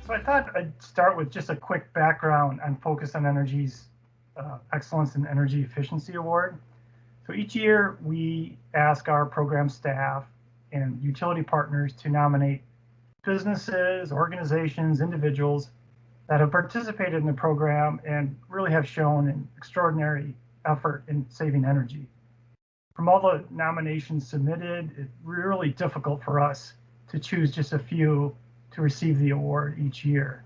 So I thought I'd start with just a quick background on Focus on Energy's Excellence in Energy Efficiency Award. So each year we ask our program staff and utility partners to nominate businesses, organizations, individuals that have participated in the program and really have shown an extraordinary effort in saving energy. From all the nominations submitted, it's really difficult for us to choose just a few to receive the award each year.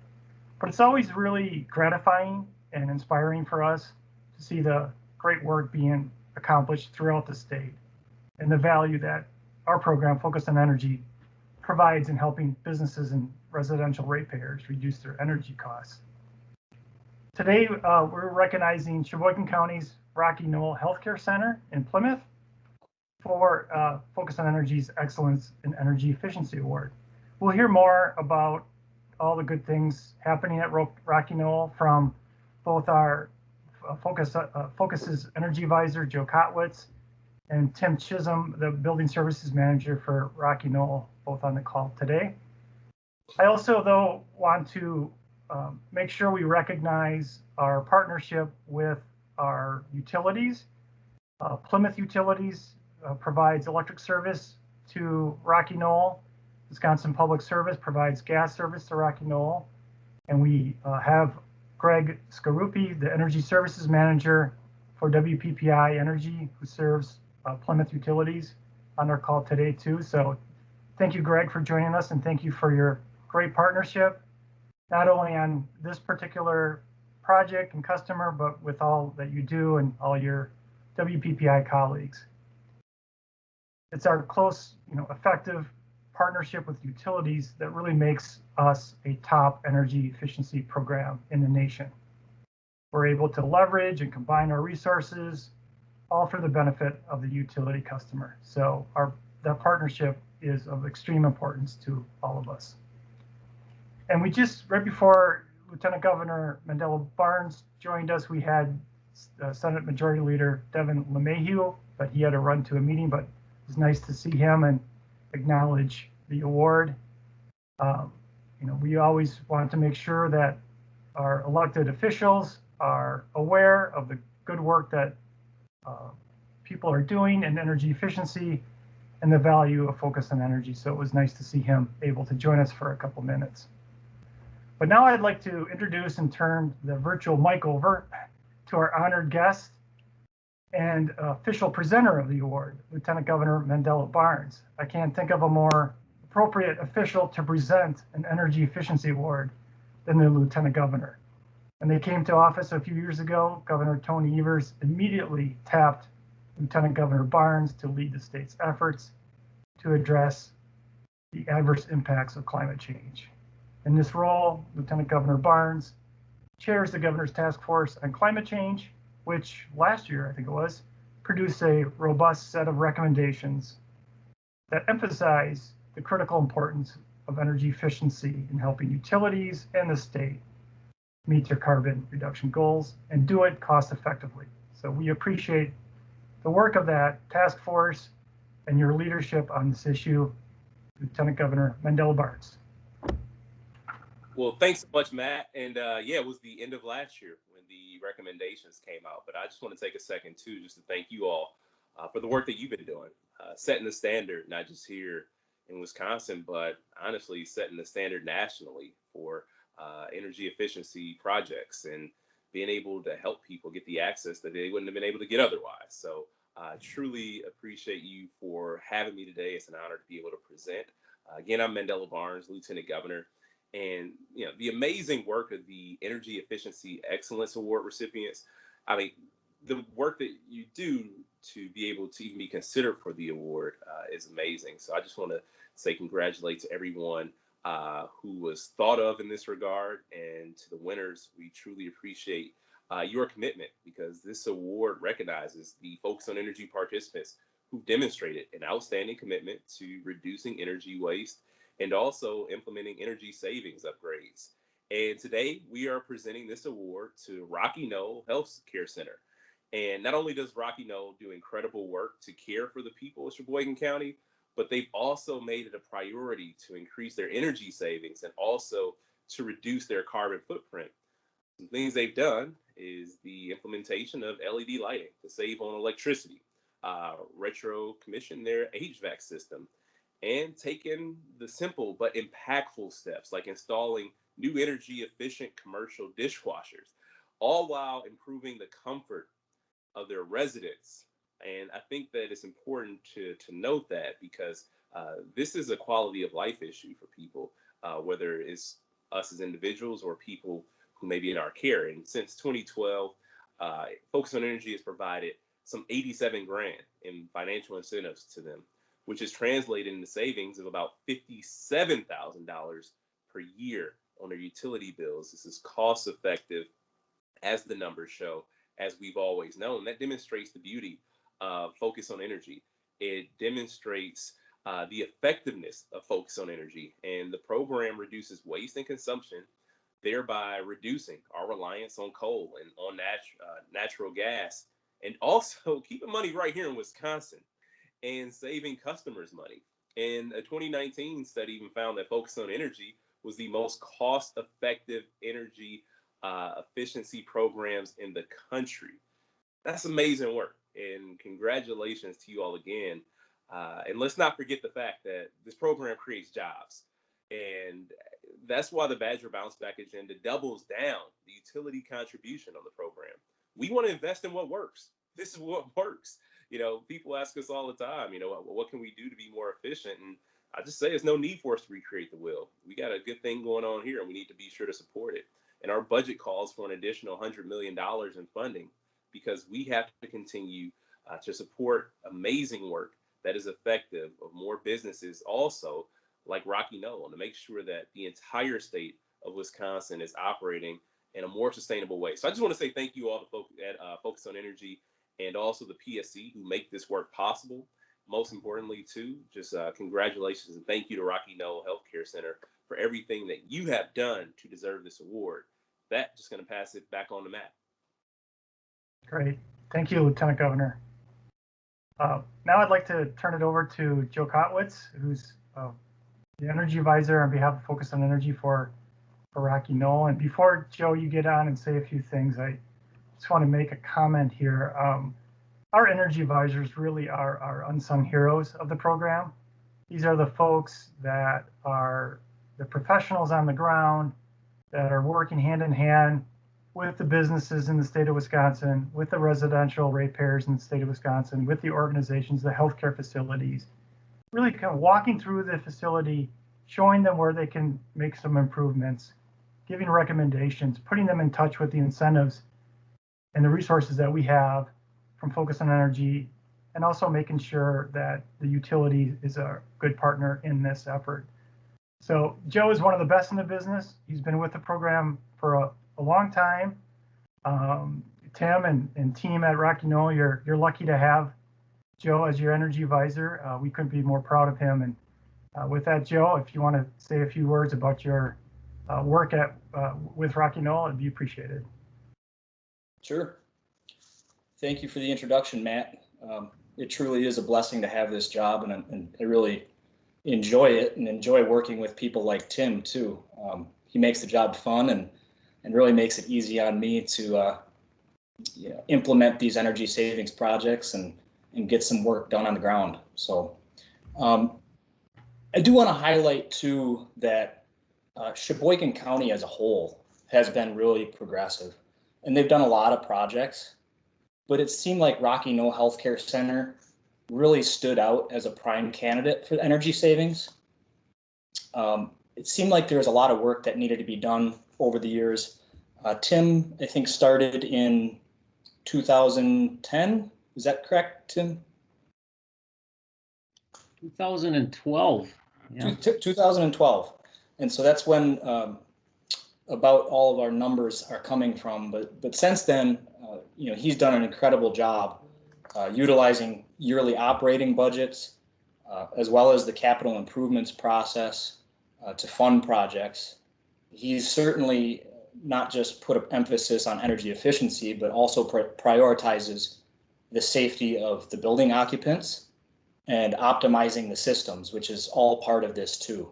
But it's always really gratifying and inspiring for us to see the great work being accomplished throughout the state and the value that our program, Focus on Energy, provides in helping businesses and residential ratepayers reduce their energy costs. Today, we're recognizing Sheboygan County's Rocky Knoll Healthcare Center in Plymouth for Focus on Energy's Excellence in Energy Efficiency Award. We'll hear more about all the good things happening at Rocky Knoll from both our Focus's Energy Advisor, Joe Kotwitz, and Tim Chisholm, the Building Services Manager for Rocky Knoll, both on the call today. I also, though, want to make sure we recognize our partnership with our utilities. Plymouth Utilities provides electric service to Rocky Knoll. Wisconsin Public Service provides gas service to Rocky Knoll. And we have Greg Skarupi, the Energy Services Manager for WPPI Energy, who serves Plymouth Utilities on our call today too. So thank you, Greg, for joining us, and thank you for your great partnership, not only on this particular project and customer, but with all that you do and all your WPPI colleagues. It's our close, effective partnership with utilities that really makes us a top energy efficiency program in the nation. We're able to leverage and combine our resources, all for the benefit of the utility customer. So that partnership is of extreme importance to all of us. And we just, right before Lieutenant Governor Mandela Barnes joined us, we had Senate Majority Leader Devin LeMahieu, but he had to run to a meeting, but it was nice to see him and acknowledge the award. We always want to make sure that our elected officials are aware of the good work that people are doing in energy efficiency and the value of Focus on Energy. So it was nice to see him able to join us for a couple minutes. But now I'd like to introduce and turn the virtual mic over to our honored guest and official presenter of the award, Lieutenant Governor Mandela Barnes. I can't think of a more appropriate official to present an Energy Efficiency Award than the Lieutenant Governor. When they came to office a few years ago, Governor Tony Evers immediately tapped Lieutenant Governor Barnes to lead the state's efforts to address the adverse impacts of climate change. In this role, Lieutenant Governor Barnes chairs the Governor's Task Force on Climate Change, which last year, I think it was, produced a robust set of recommendations that emphasize the critical importance of energy efficiency in helping utilities and the state meet their carbon reduction goals and do it cost effectively. So we appreciate the work of that task force and your leadership on this issue, Lieutenant Governor Mandela Barnes. Well, thanks so much, Matt. And yeah, it was the end of last year when the recommendations came out. But I just want to take a second, too, just to thank you all for the work that you've been doing, setting the standard, not just here in Wisconsin, but honestly, setting the standard nationally for energy efficiency projects and being able to help people get the access that they wouldn't have been able to get otherwise. So I truly appreciate you for having me today. It's an honor to be able to present. Again, I'm Mandela Barnes, Lieutenant Governor. And the amazing work of the Energy Efficiency Excellence Award recipients. I mean, the work that you do to be able to even be considered for the award is amazing. So I just want to say congratulate to everyone who was thought of in this regard, and to the winners. We truly appreciate your commitment, because this award recognizes the Focus on Energy participants who demonstrated an outstanding commitment to reducing energy waste and also implementing energy savings upgrades. And today we are presenting this award to Rocky Knoll Health Care Center. And not only does Rocky Knoll do incredible work to care for the people of Sheboygan County, but they've also made it a priority to increase their energy savings and also to reduce their carbon footprint. Some things they've done is the implementation of LED lighting to save on electricity, retro commission their HVAC system, and taken the simple but impactful steps like installing new energy efficient commercial dishwashers, all while improving the comfort of their residents. And I think that it's important to note that because this is a quality of life issue for people, whether it's us as individuals or people who may be in our care. And since 2012, Focus on Energy has provided some 87 grand in financial incentives to them, which is translated into savings of about $57,000 per year on their utility bills. This is cost effective, as the numbers show, as we've always known. That demonstrates the beauty of Focus on Energy. It demonstrates the effectiveness of Focus on Energy, and the program reduces waste and consumption, thereby reducing our reliance on coal and on natural gas, and also keeping money right here in Wisconsin and saving customers money. And a 2019 study even found that Focus on Energy was the most cost-effective energy efficiency programs in the country. That's amazing work, and congratulations to you all again. And let's not forget the fact that this program creates jobs, and that's why the Badger Bounce Back agenda doubles down the utility contribution on the program. We want to invest in what works. This is what works. You know, people ask us all the time, you know, what can we do to be more efficient? And I just say there's no need for us to recreate the wheel. We got a good thing going on here, and we need to be sure to support it. And our budget calls for an additional $100 million in funding, because we have to continue to support amazing work that is effective of more businesses also like Rocky Knoll, to make sure that the entire state of Wisconsin is operating in a more sustainable way. So I just want to say thank you all to folks at Focus on Energy and also the PSC who make this work possible. Most importantly, too, just congratulations and thank you to Rocky Knoll Healthcare Center for everything that you have done to deserve this award. That, just going to pass it back on to Matt. Great. Thank you, Lieutenant Governor. Now I'd like to turn it over to Joe Kotwitz, who's the Energy Advisor on behalf of Focus on Energy for Rocky Knoll. And before, Joe, you get on and say a few things, I just want to make a comment here. Our Energy Advisors really are our unsung heroes of the program. These are the folks that are the professionals on the ground that are working hand in hand with the businesses in the state of Wisconsin, with the residential ratepayers in the state of Wisconsin, with the organizations, the healthcare facilities, really kind of walking through the facility, showing them where they can make some improvements, giving recommendations, putting them in touch with the incentives and the resources that we have from Focus on Energy, and also making sure that the utility is a good partner in this effort. So Joe is one of the best in the business. He's been with the program for a long time. Tim and team at Rocky Knoll, you're lucky to have Joe as your Energy Advisor. We couldn't be more proud of him. And with that, Joe, if you want to say a few words about your work with Rocky Knoll, it'd be appreciated. Sure. Thank you for the introduction, Matt. It truly is a blessing to have this job, and I really enjoy it and enjoy working with people like Tim too. He makes the job fun and really makes it easy on me to implement these energy savings projects and get some work done on the ground. So I do want to highlight too that Sheboygan County as a whole has been really progressive, and they've done a lot of projects, but it seemed like Rocky Knoll Healthcare Center really stood out as a prime candidate for energy savings. It seemed like there was a lot of work that needed to be done over the years. Tim, I think, started in 2010. Is that correct, Tim? 2012. Yeah. 2012. And so that's when about all of our numbers are coming from. But since then, he's done an incredible job utilizing yearly operating budgets as well as the capital improvements process to fund projects. He's certainly not just put an emphasis on energy efficiency, but also prioritizes the safety of the building occupants and optimizing the systems, which is all part of this too.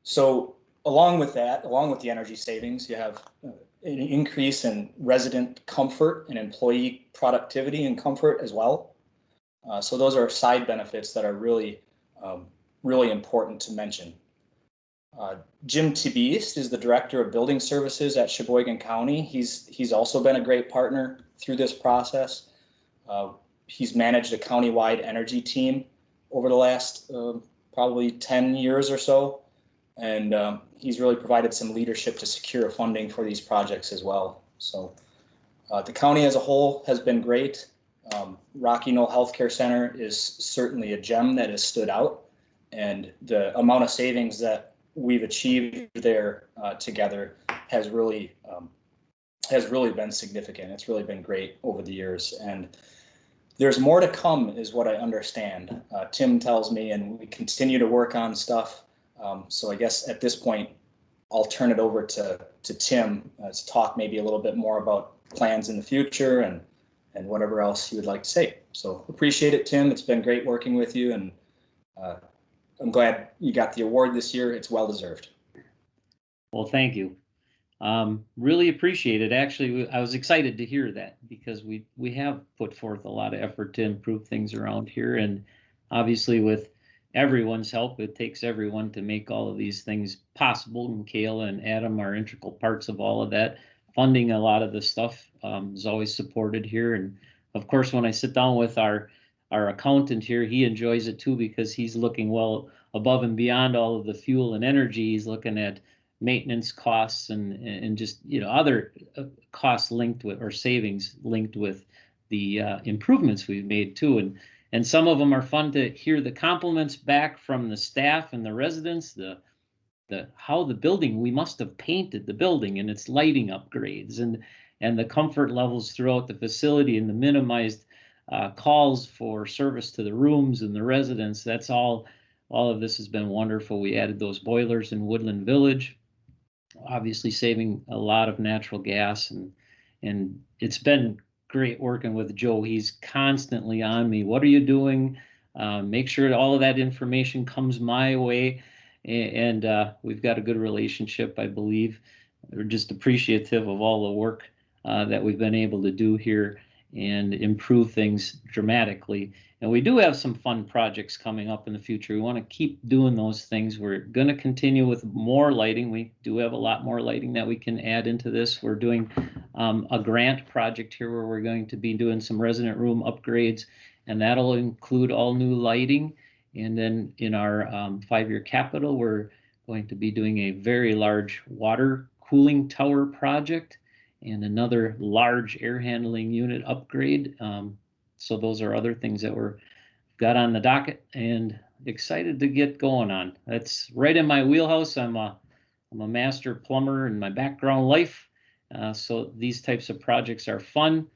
So along with that, along with the energy savings, you have an increase in resident comfort and employee productivity and comfort as well. So those are side benefits that are really, really important to mention. Jim Tibiste is the Director of Building Services at Sheboygan County. He's also been a great partner through this process. He's managed a countywide energy team over the last probably 10 years or so. And he's really provided some leadership to secure funding for these projects as well. So the county as a whole has been great. Rocky Knoll Healthcare Center is certainly a gem that has stood out. And the amount of savings that we've achieved there together has really been significant. It's really been great over the years. And there's more to come is what I understand. Tim tells me, and we continue to work on stuff. So I guess at this point, I'll turn it over to Tim to talk maybe a little bit more about plans in the future and whatever else he would like to say. So appreciate it, Tim. It's been great working with you, and I'm glad you got the award this year. It's well deserved. Well, thank you. Really appreciate it. Actually, I was excited to hear that because we have put forth a lot of effort to improve things around here, and obviously with everyone's help, it takes everyone to make all of these things possible. And Kayla and Adam are integral parts of all of that. Funding a lot of the stuff is always supported here, and of course, when I sit down with our accountant here, he enjoys it too because he's looking well above and beyond all of the fuel and energy. He's looking at maintenance costs and just other costs linked with or savings linked with the improvements we've made too. And some of them are fun to hear the compliments back from the staff and the residents, the how the building, we must have painted the building and its lighting upgrades and the comfort levels throughout the facility and the minimized calls for service to the rooms and the residents. That's all of this has been wonderful. We added those boilers in Woodland Village, obviously saving a lot of natural gas, and it's been great working with Joe. He's constantly on me. What are you doing? Make sure all of that information comes my way, and we've got a good relationship, I believe. We're just appreciative of all the work that we've been able to do here and improve things dramatically. And we do have some fun projects coming up in the future. We want to keep doing those things. We're going to continue with more lighting. We do have a lot more lighting that we can add into this. We're doing a grant project here where we're going to be doing some resident room upgrades, and that'll include all new lighting. And then in our 5-year capital, we're going to be doing a very large water cooling tower project and another large air handling unit upgrade. So those are other things that we're got on the docket and excited to get going on. That's right in my wheelhouse. I'm a master plumber in my background life. So these types of projects are fun.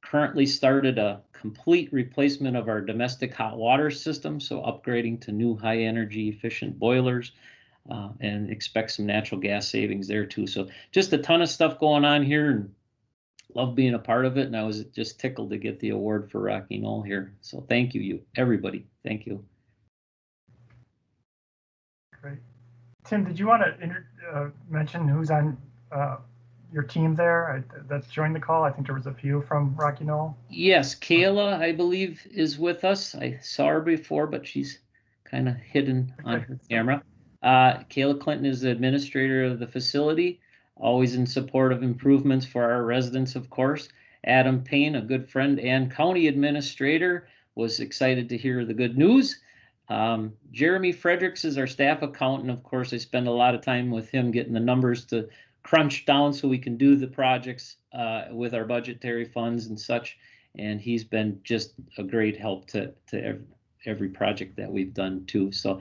Currently started a complete replacement of our domestic hot water system. So upgrading to new high energy efficient boilers. And expect some natural gas savings there too. So just a ton of stuff going on here, and love being a part of it. And I was just tickled to get the award for Rocky Knoll here. So thank you, everybody. Thank you. Great. Tim, did you want to mention who's on your team there that's joined the call? I think there was a few from Rocky Knoll. Yes, Kayla, I believe, is with us. I saw her before, but she's kind of hidden on her camera. Kayla Clinton is the administrator of the facility, always in support of improvements for our residents, of course. Adam Payne, a good friend and county administrator, was excited to hear the good news. Jeremy Fredericks is our staff accountant. Of course, I spend a lot of time with him getting the numbers to crunch down so we can do the projects with our budgetary funds and such. And he's been just a great help to every project that we've done too. So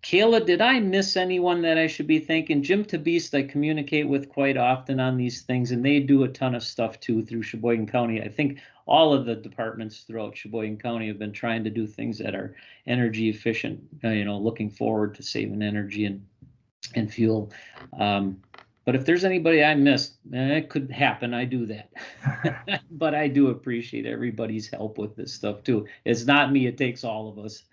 Kayla, did I miss anyone that I should be thanking? Jim Tibiste, I communicate with quite often on these things, and they do a ton of stuff too through Sheboygan County. I think all of the departments throughout Sheboygan County have been trying to do things that are energy efficient, looking forward to saving energy and fuel. But if there's anybody I missed, it could happen. I do that. But I do appreciate everybody's help with this stuff too. It's not me, it takes all of us.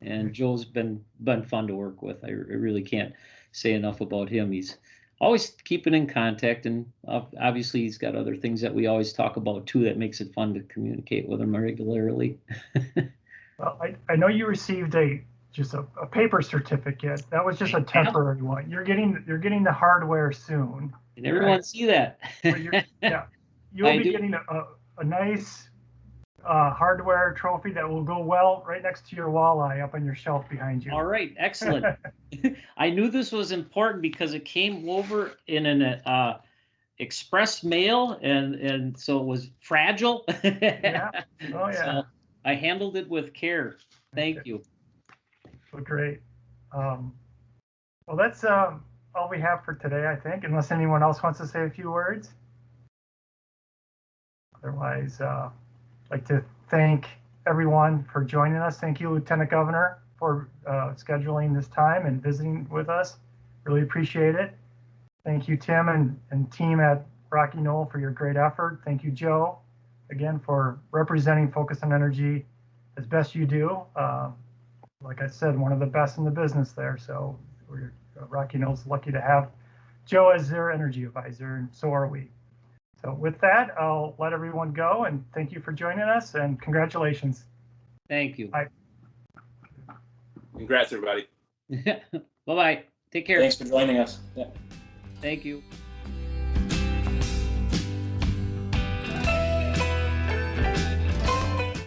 And Joe's been fun to work with. I really can't say enough about him. He's always keeping in contact, and obviously he's got other things that we always talk about too that makes it fun to communicate with him regularly. Well, I know you received just a paper certificate. That was just a temporary one. You're getting the hardware soon. And everyone see that. Yeah, you'll be getting a nice hardware trophy that will go well right next to your walleye up on your shelf behind you. All right, excellent. I knew this was important because it came over in an express mail, and so it was fragile. Yeah. Oh yeah. So I handled it with care. Thank you. Well, great. Well, that's all we have for today, I think, unless anyone else wants to say a few words. Otherwise, I'd like to thank everyone for joining us. Thank you, Lieutenant Governor, for scheduling this time and visiting with us. Really appreciate it. Thank you, Tim and team at Rocky Knoll, for your great effort. Thank you, Joe, again, for representing Focus on Energy as best you do. Like I said, one of the best in the business there. So Rocky Knoll's lucky to have Joe as their energy advisor, and so are we. So with that, I'll let everyone go, and thank you for joining us, and congratulations. Thank you. Bye. Congrats, everybody. Bye-bye. Take care. Thanks for joining us. Yeah. Thank you.